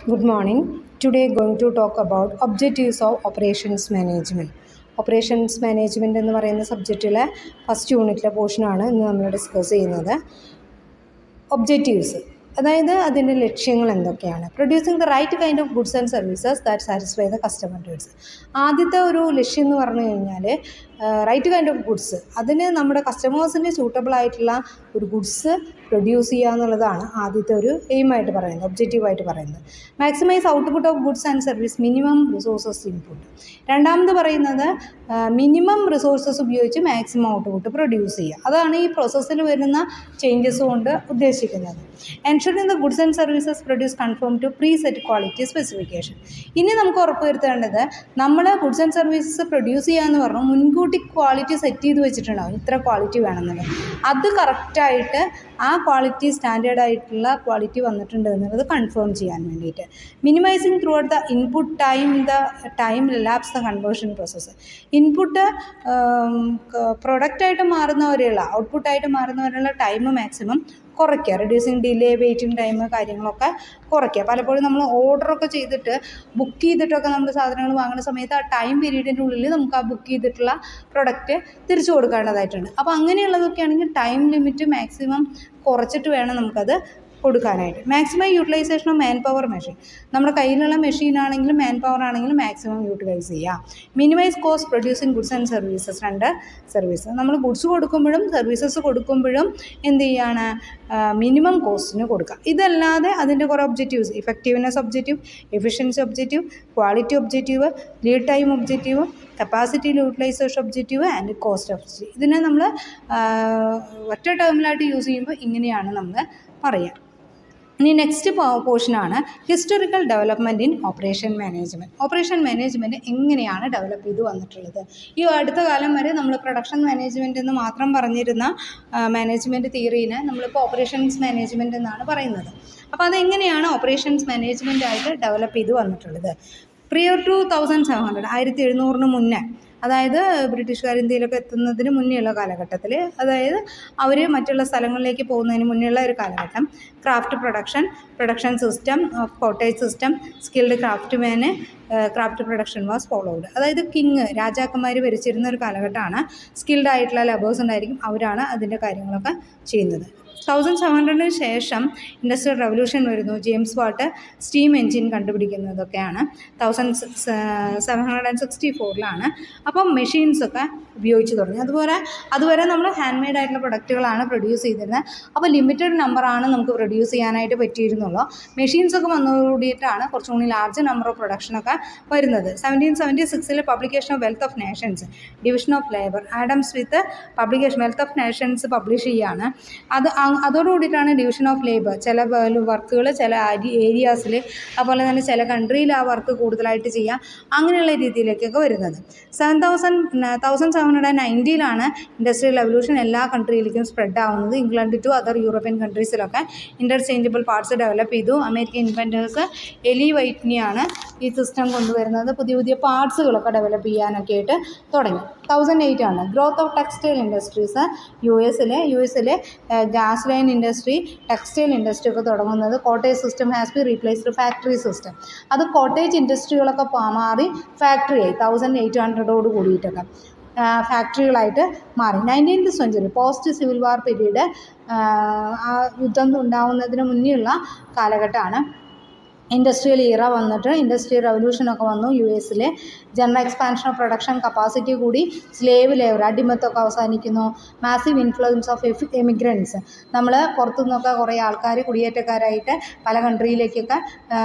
Good morning. Today going to talk about objectives of operations management. Operations management എന്ന് പറയുന്ന സബ്ജക്റ്റിലെ first യൂണിറ്റിലെ പോർഷനാണ് ഇന്ന് നമ്മൾ ഡിസ്കസ് ചെയ്യുന്നത്. ഒബ്ജക്റ്റീവ്സ് അതായത് അതിൻ്റെ ലക്ഷ്യങ്ങൾ എന്തൊക്കെയാണ്? Producing the right kind of goods and services that satisfy the customer needs. ആദ്യത്തെ ഒരു ലക്ഷ്യം എന്ന് പറഞ്ഞു കഴിഞ്ഞാൽ റൈറ്റ് കൈൻഡ് ഓഫ് ഗുഡ്സ്, അതിന് നമ്മുടെ കസ്റ്റമേഴ്സിന് സൂട്ടബിൾ ആയിട്ടുള്ള ഒരു ഗുഡ്സ് പ്രൊഡ്യൂസ് ചെയ്യുക എന്നുള്ളതാണ് ആദ്യത്തെ ഒരു എയിമായിട്ട് പറയുന്നത്, ഒബ്ജക്റ്റീവായിട്ട് പറയുന്നത്. Maximise output of goods and service, minimum resources input. രണ്ടാമത് പറയുന്നത് മിനിമം റിസോഴ്സസ് ഉപയോഗിച്ച് മാക്സിമം ഔട്ട്പുട്ട് പ്രൊഡ്യൂസ് ചെയ്യുക. അതാണ് ഈ പ്രോസസ്സിൽ വരുന്ന ചേഞ്ചസ് കൊണ്ട് ഉദ്ദേശിക്കുന്നത്. Ensuring the goods and services produce confirm to preset quality specification. ഇനി നമുക്ക് ഉറപ്പുവരുത്തേണ്ടത് നമ്മൾ ഗുഡ്സ് ആൻഡ് സർവീസസ് പ്രൊഡ്യൂസ് ചെയ്യുക എന്ന് പറഞ്ഞാൽ മുൻകൂട്ടി ക്വാളിറ്റി സെറ്റ് ചെയ്ത് വെച്ചിട്ടുണ്ടാവും, ഇത്ര ക്വാളിറ്റി വേണമെന്നുള്ളത്. അത് കറക്റ്റായിട്ട് ആ ക്വാളിറ്റി സ്റ്റാൻഡേർഡ് ആയിട്ടുള്ള ക്വാളിറ്റി വന്നിട്ടുണ്ട് എന്നുള്ളത് കൺഫേം ചെയ്യാൻ വേണ്ടിയിട്ട്. Minimizing throughout the input time lapse the conversion process. Input പ്രൊഡക്റ്റായിട്ട് മാറുന്നവരെയുള്ള ഔട്ട്പുട്ടായിട്ട് മാറുന്നവരെയുള്ള ടൈം മാക്സിമം കുറയ്ക്കുക. റെഡ്യൂസിങ് ഡിലേ, വെയിറ്റിംഗ് ടൈം, കാര്യങ്ങളൊക്കെ കുറയ്ക്കുക. പലപ്പോഴും നമ്മൾ ഓർഡറൊക്കെ ചെയ്തിട്ട് ബുക്ക് ചെയ്തിട്ടൊക്കെ നമ്മൾ സാധനങ്ങൾ വാങ്ങുന്ന സമയത്ത് ആ ടൈം പീരീഡിൻ്റെ ഉള്ളിൽ നമുക്ക് ആ ബുക്ക് ചെയ്തിട്ടുള്ള പ്രൊഡക്റ്റ് തിരിച്ചു കൊടുക്കേണ്ടതായിട്ടുണ്ട്. അപ്പോൾ അങ്ങനെയുള്ളതൊക്കെ ആണെങ്കിൽ ടൈം ലിമിറ്റ് മാക്സിമം കുറച്ചിട്ട് വേണം നമുക്കത് കൊടുക്കാനായിട്ട്. Maximum utilisation of manpower machine. നമ്മുടെ കയ്യിലുള്ള മെഷീനാണെങ്കിലും മാൻ പവർ ആണെങ്കിലും മാക്സിമം യൂട്ടിലൈസ് ചെയ്യുക. Minimise cost producing goods and services. രണ്ട് സർവീസ് നമ്മൾ ഗുഡ്സ് കൊടുക്കുമ്പോഴും സർവീസസ് കൊടുക്കുമ്പോഴും എന്ത് ചെയ്യാണ്, മിനിമം കോസ്റ്റിന് കൊടുക്കുക. ഇതല്ലാതെ അതിൻ്റെ കുറേ objectives, effectiveness objective, efficiency objective, quality objective, lead time objective, capacity utilisation objective and cost objective. ഇതിനെ നമ്മൾ ഒറ്റ ടേമിലായിട്ട് യൂസ് ചെയ്യുമ്പോൾ ഇങ്ങനെയാണ് നമ്മൾ പറയുക. ഇനി നെക്സ്റ്റ് പോർഷനാണ് historical development in operation management. Operation management എങ്ങനെയാണ് ഡെവലപ്പ് ചെയ്ത് വന്നിട്ടുള്ളത്? ഈ അടുത്ത കാലം വരെ നമ്മൾ പ്രൊഡക്ഷൻ മാനേജ്മെൻറ്റ് എന്ന് മാത്രം പറഞ്ഞിരുന്ന മാനേജ്മെൻറ്റ് തിയറീനെ നമ്മളിപ്പോൾ ഓപ്പറേഷൻസ് മാനേജ്മെൻറ്റ് എന്നാണ് പറയുന്നത്. അപ്പോൾ അതെങ്ങനെയാണ് ഓപ്പറേഷൻസ് മാനേജ്മെൻറ്റ് ആയിട്ട് ഡെവലപ്പ് ചെയ്ത് വന്നിട്ടുള്ളത്? പ്രിയർ ടു 1700, 1700 മുന്നേ, അതായത് ബ്രിട്ടീഷുകാർ ഇന്ത്യയിലൊക്കെ എത്തുന്നതിന് മുന്നേയുള്ള കാലഘട്ടത്തിൽ, അതായത് അവർ മറ്റുള്ള സ്ഥലങ്ങളിലേക്ക് പോകുന്നതിന് മുന്നേയുള്ള ഒരു കാലഘട്ടം, craft production system of cottage system, skilled ക്രാഫ്റ്റ്മാന് ക്രാഫ്റ്റ് പ്രൊഡക്ഷൻ വാസ് ഫോളോഡ്. അതായത് രാജാക്കന്മാർ ഭരിച്ചിരുന്ന ഒരു കാലഘട്ടമാണ്. സ്കിൽഡ് ആയിട്ടുള്ള ലേബേഴ്സ് ഉണ്ടായിരിക്കും, അവരാണ് അതിൻ്റെ കാര്യങ്ങളൊക്കെ ചെയ്യുന്നത്. 1700 ശേഷം ഇൻഡസ്ട്രിയൽ റവല്യൂഷൻ വരുന്നു. ജെയിംസ് വാട്ട് സ്റ്റീം എൻജിൻ കണ്ടുപിടിക്കുന്നതൊക്കെയാണ് 1764. അപ്പം മെഷീൻസൊക്കെ ഉപയോഗിച്ച് തുടങ്ങി. അതുവരെ നമ്മൾ ഹാൻഡ് മെയ്ഡ് ആയിട്ടുള്ള പ്രൊഡക്റ്റുകളാണ് പ്രൊഡ്യൂസ് ചെയ്തിരുന്നത്. അപ്പോൾ ലിമിറ്റഡ് നമ്പറാണ് നമുക്ക് പ്രൊഡ്യൂസ് ചെയ്യാനായിട്ട് പറ്റിയിരുന്നുള്ളൂ. മെഷീൻസൊക്കെ വന്നുകൂടിയിട്ടാണ് കുറച്ചും കൂടി ലാർജ് നമ്പർ ഓഫ് പ്രൊഡക്ഷനൊക്കെ വരുന്നത്. 1776 publication of wealth of Nations, division of labour. Adam Smith publication wealth of Nations publish ചെയ്യുകയാണ്. അതോടുകൂടിയിട്ടാണ് ഡിവിഷൻ ഓഫ് ലേബർ. ചില വർക്കുകൾ ചില ഏരിയാസിൽ, അതുപോലെ തന്നെ ചില കൺട്രിയിൽ ആ വർക്ക് കൂടുതലായിട്ട് ചെയ്യാം, അങ്ങനെയുള്ള രീതിയിലേക്കൊക്കെ വരുന്നത്. 1790 ഇൻഡസ്ട്രിയൽ റവല്യൂഷൻ എല്ലാ കൺട്രിയിലേക്കും സ്പ്രെഡ് ആവുന്നത്. ഇംഗ്ലണ്ട് ടു അതർ യൂറോപ്യൻ കൺട്രീസിലൊക്കെ ഇൻ്റർചേഞ്ചബിൾ പാർട്സ് ഡെവലപ്പ് ചെയ്തു. അമേരിക്കൻ ഇൻവെൻറ്റേഴ്സ് എലി വൈറ്റ്നിയാണ് ഈ സിസ്റ്റം കൊണ്ടുവരുന്നത്. പുതിയ പുതിയ പാർട്സുകളൊക്കെ ഡെവലപ്പ് ചെയ്യാനൊക്കെ ആയിട്ട് തുടങ്ങി. 1008 ഗ്രോത്ത് ഓഫ് ടെക്സ്റ്റൈൽ ഇൻഡസ്ട്രീസ്. യു എസിലെ gas line industry, textile industry ഒക്കെ തുടങ്ങുന്നത്. Cottage system has be replaced factory system. അത് കോട്ടേജ് ഇൻഡസ്ട്രികളൊക്കെ മാറി ഫാക്ടറിയായി 1800 കൂടിയിട്ടൊക്കെ ഫാക്ടറികളായിട്ട് മാറി. 19th century post civil war period, ആ യുദ്ധം ഉണ്ടാവുന്നതിന് മുന്നേയുള്ള കാലഘട്ടമാണ്. ഇൻഡസ്ട്രിയൽ ഇറ വന്നിട്ട് ഇൻഡസ്ട്രിയൽ റവല്യൂഷനൊക്കെ വന്നു. യു എസിലെ general expansion of production capacity കൂടി. സ്ലേവ് ലേബർ, അടിമത്തൊക്കെ അവസാനിക്കുന്നു. മാസീവ് ഇൻഫ്ലുവൻസ് ഓഫ് എമിഗ്രൻസ്, നമ്മൾ പുറത്തുനിന്നൊക്കെ കുറേ ആൾക്കാർ കുടിയേറ്റക്കാരായിട്ട് പല കൺട്രിയിലേക്കൊക്കെ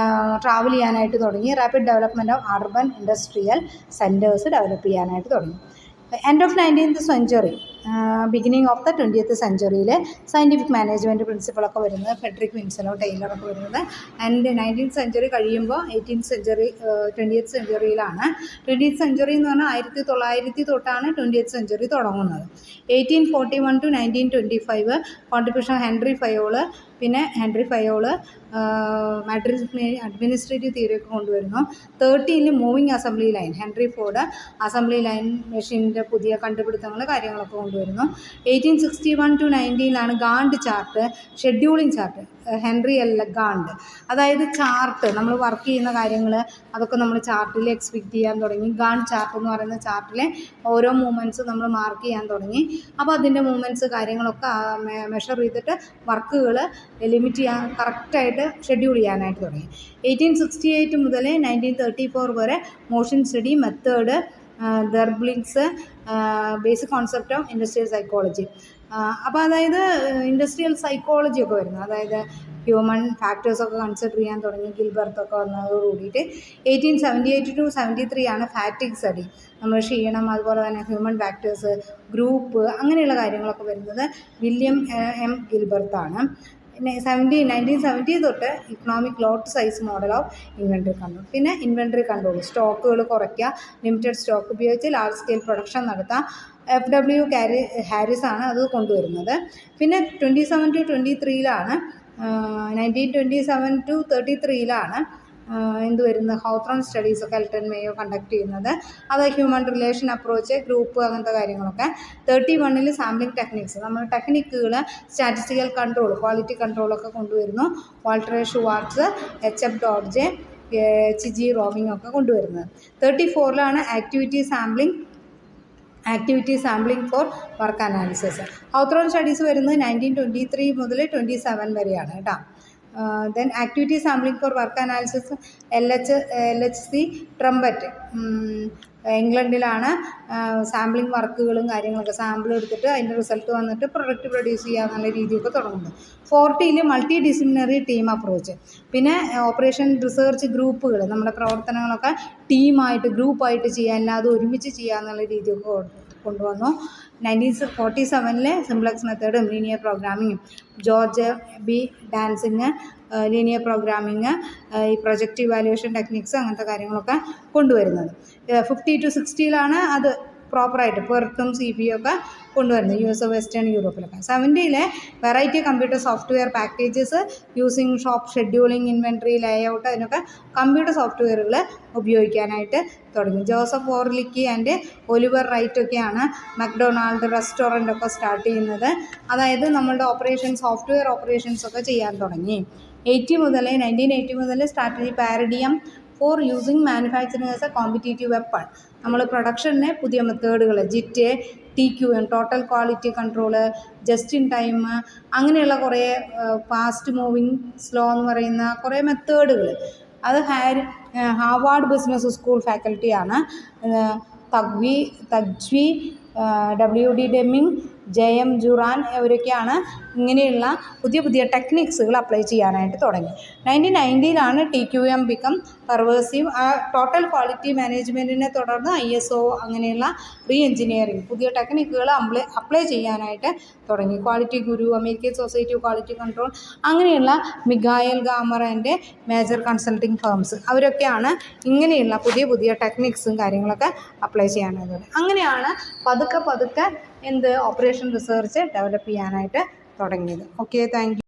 ട്രാവൽ ചെയ്യാനായിട്ട് തുടങ്ങി. Rapid development of urban industrial centres develop ചെയ്യാനായിട്ട് തുടങ്ങി. End of 19th century, beginning of the 20th സെഞ്ച്വറിയിൽ സയൻറ്റിഫിക് മാനേജ്മെൻറ്റ് പ്രിൻസിപ്പിളൊക്കെ വരുന്നത് ഫെഡറിക് വിൻസലോ ടൈലറൊക്കെ വരുന്നത്. ആൻഡ് 19th സെഞ്ച്വറി കഴിയുമ്പോൾ 18th century 20th സെഞ്ച്വറിയിലാണ്. 20th century എന്ന് പറഞ്ഞാൽ 1900 തൊട്ടാണ് 20th സെഞ്ച്വറി തുടങ്ങുന്നത്. 1841 to 1925 കോൺട്രിബ്യൂഷൻ ഹെൻറി ഫയോള്. പിന്നെ ഹെൻറി ഫയോള് അഡ്മിനിസ്ട്രേറ്റീവ് തിയറി ഒക്കെ കൊണ്ടുവരുന്നു. 13 moving assembly line, Henry Ford assembly line മെഷീൻ്റെ പുതിയ കണ്ടുപിടുത്തങ്ങൾ കാര്യങ്ങളൊക്കെ കൊണ്ടുവരുന്നു. 1861 to 19 Gantt chart, scheduling chart, Henry L Gantt. അതായത് ചാർട്ട്, നമ്മൾ വർക്ക് ചെയ്യുന്ന കാര്യങ്ങൾ അതൊക്കെ നമ്മൾ ചാർട്ടിൽ എക്സ്പെക്റ്റ് ചെയ്യാൻ തുടങ്ങി. ഗാണ്ട് ചാർട്ട് എന്ന് പറയുന്ന ചാർട്ടിലെ ഓരോ മൂവ്മെൻറ്റ്സ് നമ്മൾ മാർക്ക് ചെയ്യാൻ തുടങ്ങി. അപ്പോൾ അതിൻ്റെ മൂവ്മെൻറ്റ്സ് കാര്യങ്ങളൊക്കെ മെഷർ ചെയ്തിട്ട് വർക്കുകൾ ലിമിറ്റ് ചെയ്യാൻ കറക്റ്റായിട്ട് ഷെഡ്യൂൾ ചെയ്യാനായിട്ട് തുടങ്ങി. 1868 മുതൽ 1934 വരെ മോഷൻ സ്റ്റഡി മെത്തേഡ്, ദർബ്ലിങ്സ്, basic concept of industrial psychology. അപ്പോൾ അതായത് ഇൻഡസ്ട്രിയൽ സൈക്കോളജി ഒക്കെ വരുന്നത്, അതായത് ഹ്യൂമൻ ഫാക്ടേഴ്സൊക്കെ കൺസിഡർ ചെയ്യാൻ തുടങ്ങി ഗിൽബർട്ടൊക്കെ വന്നതോട് കൂടിയിട്ട്. 1878 to 73 ഫാറ്റിക് സ്റ്റഡി, നമ്മൾ ക്ഷീണം, അതുപോലെ തന്നെ ഹ്യൂമൻ ഫാക്ടേഴ്സ്, ഗ്രൂപ്പ്, അങ്ങനെയുള്ള കാര്യങ്ങളൊക്കെ വരുന്നത് വില്യം എം ഗിൽബർത്താണ്. 1970 തൊട്ട് economic lot size model of inventory control. പിന്നെ ഇൻവെൻട്രി കൺട്രോൾ, സ്റ്റോക്കുകൾ കുറയ്ക്കുക, ലിമിറ്റഡ് സ്റ്റോക്ക് ഉപയോഗിച്ച് ലാർജ് സ്കെയിൽ പ്രൊഡക്ഷൻ നടത്താം. FW ഹാരിസ് ആണ് അത് കൊണ്ടുവരുന്നത്. പിന്നെ 27 to 23 1927 to 33 എന്ത് വരുന്നത്, ഹൗത്രോൺ സ്റ്റഡീസൊക്കെ എൽട്ടൺ മേയോ കണ്ടക്ട് ചെയ്യുന്നത്. അത് ഹ്യൂമൻ റിലേഷൻ അപ്രോച്ച്, ഗ്രൂപ്പ്, അങ്ങനത്തെ കാര്യങ്ങളൊക്കെ. 31 സാമ്പിളിംഗ് ടെക്നിക്സ്, നമ്മൾ ടെക്നിക്കുകൾ, സ്റ്റാറ്റിസ്റ്റിക്കൽ കൺട്രോൾ, ക്വാളിറ്റി കൺട്രോളൊക്കെ കൊണ്ടുവരുന്നു. Walter Shewhart, HF Dodge, HG Romig ഒക്കെ കൊണ്ടുവരുന്നത്. 34 activity sampling for work analysis. Hawthorne studies വരുന്നത് 1923 മുതൽ 27 വരെയാണ് കേട്ടോ. Then activity sampling for work analysis, LHC ട്രംപറ്റ്, ഇംഗ്ലണ്ടിലാണ്. സാമ്പിളിംഗ് വർക്കുകളും കാര്യങ്ങളൊക്കെ സാമ്പിൾ എടുത്തിട്ട് അതിൻ്റെ റിസൾട്ട് വന്നിട്ട് പ്രൊഡക്റ്റ് പ്രൊഡ്യൂസ് ചെയ്യുക എന്നുള്ള രീതിയൊക്കെ തുടങ്ങുന്നത്. 40 മൾട്ടി ഡിസിപ്ലിനറി ടീം അപ്രോച്ച്. പിന്നെ ഓപ്പറേഷൻ റിസർച്ച് ഗ്രൂപ്പുകൾ, നമ്മുടെ പ്രവർത്തനങ്ങളൊക്കെ ടീമായിട്ട് ഗ്രൂപ്പായിട്ട് ചെയ്യുക, അല്ലാതെ ഒരുമിച്ച് ചെയ്യുക എന്നുള്ള രീതിയൊക്കെ കൊണ്ടുവന്നു. 1947 സിംപ്ലക്സ് മെത്തേഡും ലീനിയർ പ്രോഗ്രാമിങ്ങും, George B Dantzig, linear programming, ഈ പ്രൊജക്റ്റ് ഇവാലുവേഷൻ ടെക്നിക്സ്, അങ്ങനത്തെ കാര്യങ്ങളൊക്കെ കൊണ്ടുവരുന്നത്. 50 to 60 അത് പ്രോപ്പറായിട്ട് പെർട്ടും CPയും ഒക്കെ കൊണ്ടുവരുന്നത് US വെസ്റ്റേൺ യൂറോപ്പിലൊക്കെ. 70 variety computer software packages using shop scheduling, inventory, layout, അതിനൊക്കെ കമ്പ്യൂട്ടർ സോഫ്റ്റ്വെയറുകൾ ഉപയോഗിക്കാനായിട്ട് തുടങ്ങി. Joseph Orlicky and Oliver Wight ഒക്കെയാണ് മക്ഡൊണാൾഡ് റെസ്റ്റോറൻ്റ് ഒക്കെ സ്റ്റാർട്ട് ചെയ്യുന്നത്. അതായത് നമ്മളുടെ സോഫ്റ്റ്വെയർ ഓപ്പറേഷൻസ് ഒക്കെ ചെയ്യാൻ തുടങ്ങി. 1980 മുതൽ strategy paradigm for using manufacturing as a competitive weapon. നമ്മൾ പ്രൊഡക്ഷന് പുതിയ മെത്തേഡുകൾ, JIT, TQM, total quality control, just in time, അങ്ങനെയുള്ള കുറേ ഫാസ്റ്റ് മൂവിങ്, സ്ലോ എന്ന് പറയുന്ന കുറേ മെത്തേഡുകൾ. അത് ഹാർവാർഡ് ബിസിനസ് സ്കൂൾ ഫാക്കൽറ്റിയാണ്. തഗ്വി, WD ഡെമ്മിങ്, JM ജുറാൻ, ഇവരൊക്കെയാണ് ഇങ്ങനെയുള്ള പുതിയ ടെക്നിക്സുകൾ അപ്ലൈ ചെയ്യാനായിട്ട് തുടങ്ങി. 1990 TQM become pervasive. Total quality മാനേജ്മെൻറ്റിനെ തുടർന്ന് ISO, അങ്ങനെയുള്ള റീ എഞ്ചിനീയറിങ് പുതിയ ടെക്നിക്കുകൾ അപ്ലൈ ചെയ്യാനായിട്ട് തുടങ്ങി. Quality guru, American society of quality control, അങ്ങനെയുള്ള Michael Hammer and major consulting firms, അവരൊക്കെയാണ് ഇങ്ങനെയുള്ള പുതിയ ടെക്നിക്സും കാര്യങ്ങളൊക്കെ അപ്ലൈ ചെയ്യാനായിട്ട്. അങ്ങനെയാണ് പതുക്കെ ഓപ്പറേഷൻ റിസർച്ച് ഡെവലപ്പ് ചെയ്യാനായിട്ട് തുടങ്ങിയത്. Okay, thank you.